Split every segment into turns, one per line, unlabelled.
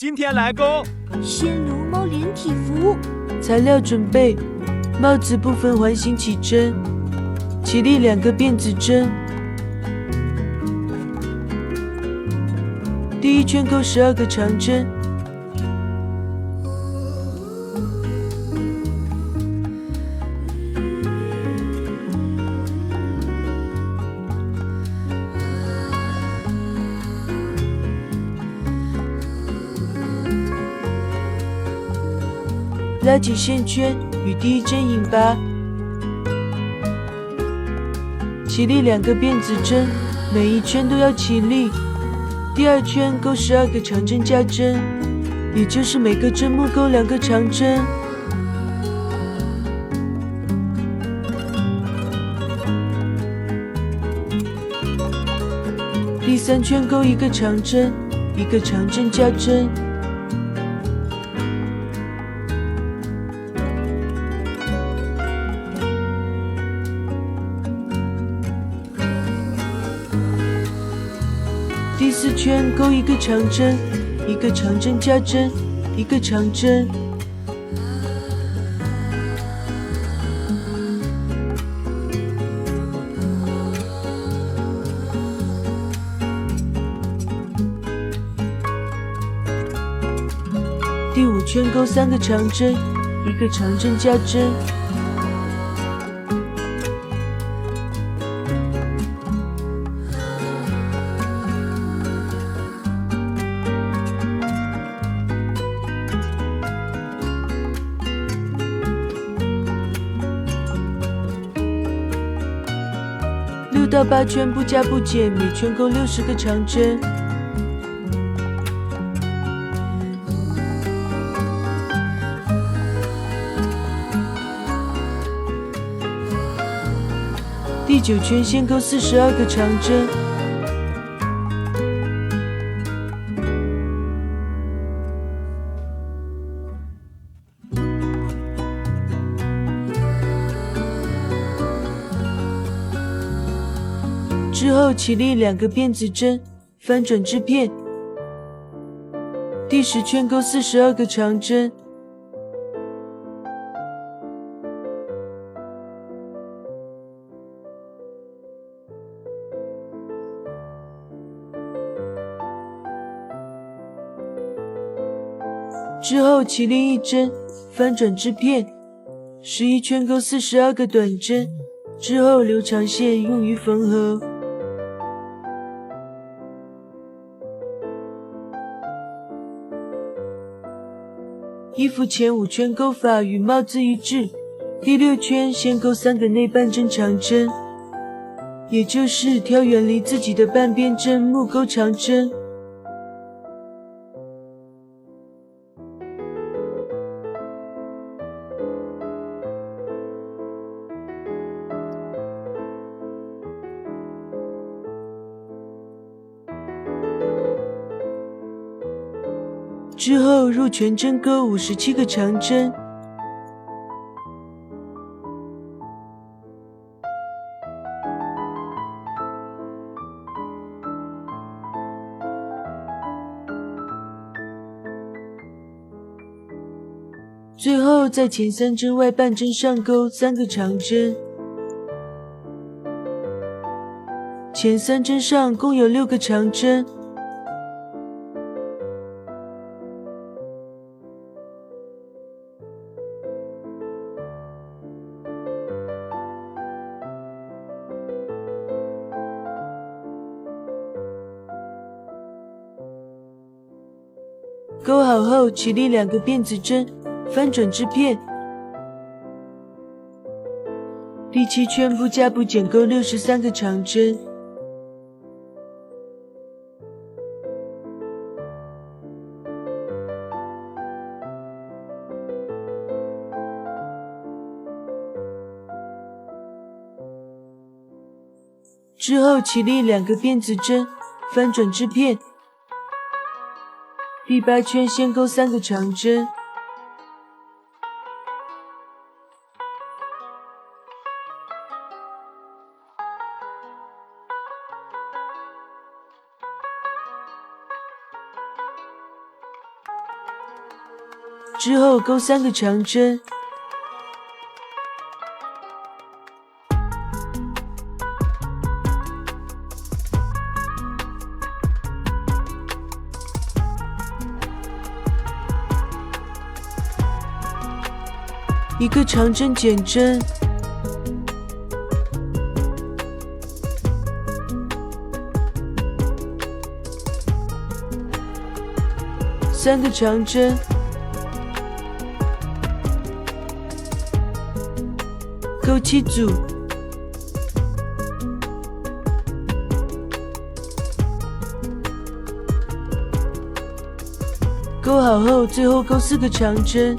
今天来勾
鲜如猫连体服。
材料准备：帽子部分环形起针，起立2个辫子针。第一圈勾12个长针。拉紧线圈，与第一针引拔，起立2个辫子针，每一圈都要起立。第二圈勾12个长针加针，也就是每个针目勾2个长针。第三圈勾1个长针，1个长针加针。第四圈勾1个长针，1个长针加针，1个长针。第五圈勾3个长针，1个长针加针。6到8圈不加不减，每圈勾60个长针。第9圈先勾42个长针。之后起立2个辫子针，翻转织片。第10圈勾42个长针。之后起立1针，翻转织片。11圈勾42个短针，之后留长线用于缝合。衣服前5圈勾法与帽子一致，第6圈先勾3个内半针长针，也就是挑远离自己的半边针目勾长针。之后入全针勾57个长针。最后在前3针外半针上勾3个长针。前3针上共有6个长针。勾好后，起立2个辫子针，翻转织片。第7圈不加不减勾63个长针。之后起立2个辫子针，翻转织片。第8圈先勾3个长针。之后勾3个长针，一个长针减针，3个长针，钩7组，钩好后，最后钩4个长针，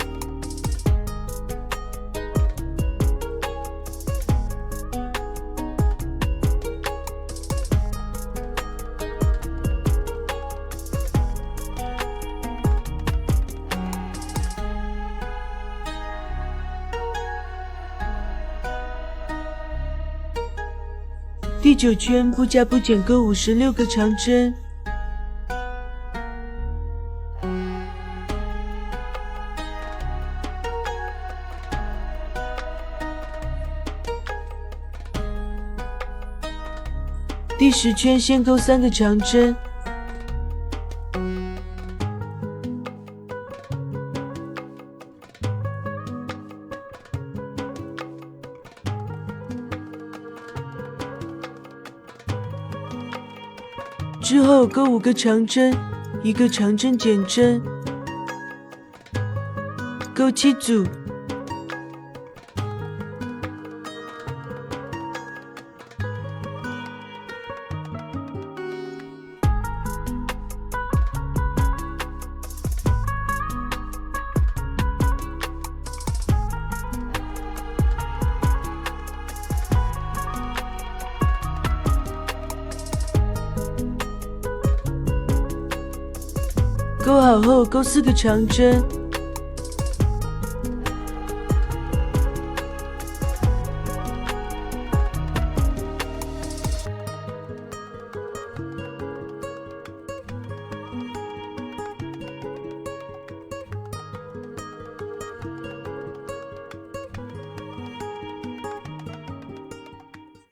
第9圈不加不减钩56个长针，第10圈先钩3个长针，之后钩5个长针，一个长针减针，钩7组，钩好后钩4个长针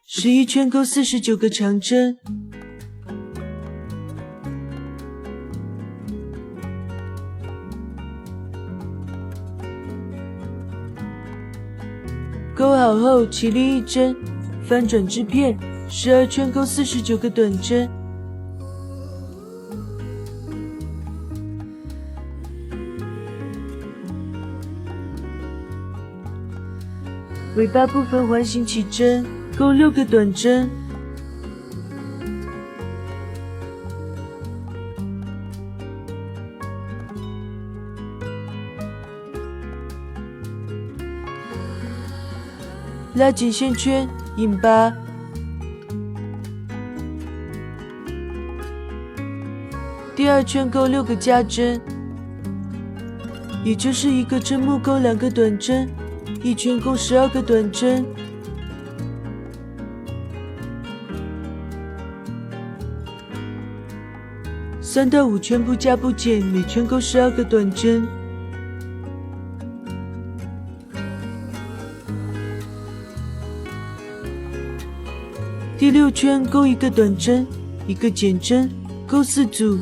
，11圈钩49个长针，钩好后起立1针，翻转织片，12圈钩49个短针，尾巴部分环形起针，钩6个短针，拉紧线圈，引拔，第2圈钩6个加针，也就是1个针目钩2个短针，一圈钩12个短针，3到5圈不加不减，每圈钩12个短针。第6圈钩1个短针，一个减针，钩4组。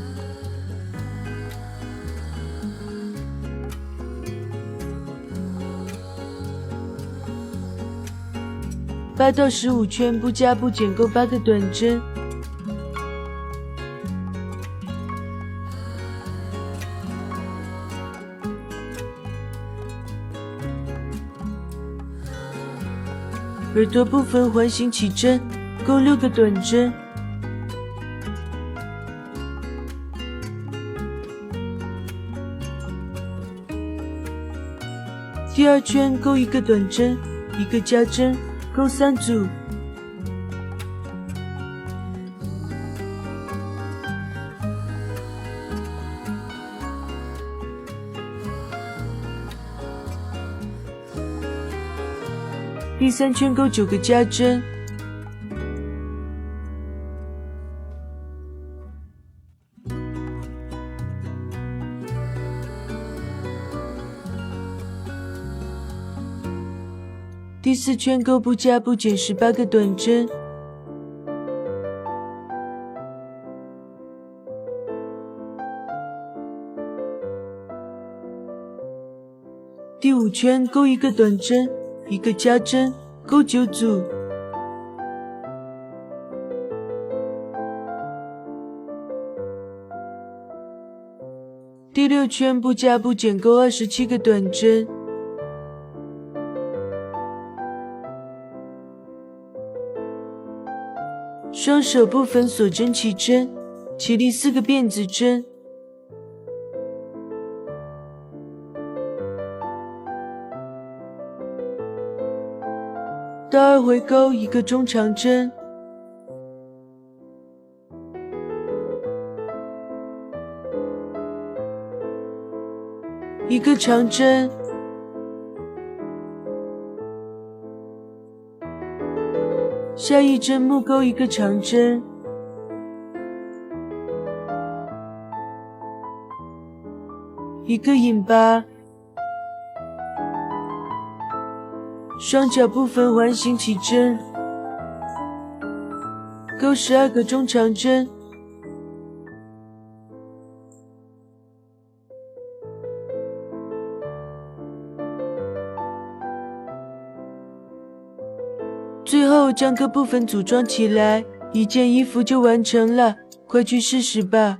8到15圈不加不减，钩8个短针。耳朵部分环形起针，钩6个短针。第2圈钩1个短针，一个加针，钩3组。第3圈钩9个加针。第4圈钩不加不减18个短针。第5圈钩1个短针，1个加针，钩9组。第6圈不加不减钩27个短针。双手部分锁针起针，起立4个辫子针。到2回钩1个中长针，1个长针，下一针木钩1个长针，一个引拔，双脚部分环形起针，钩12个中长针，最后将各部分组装起来，一件衣服就完成了，快去试试吧。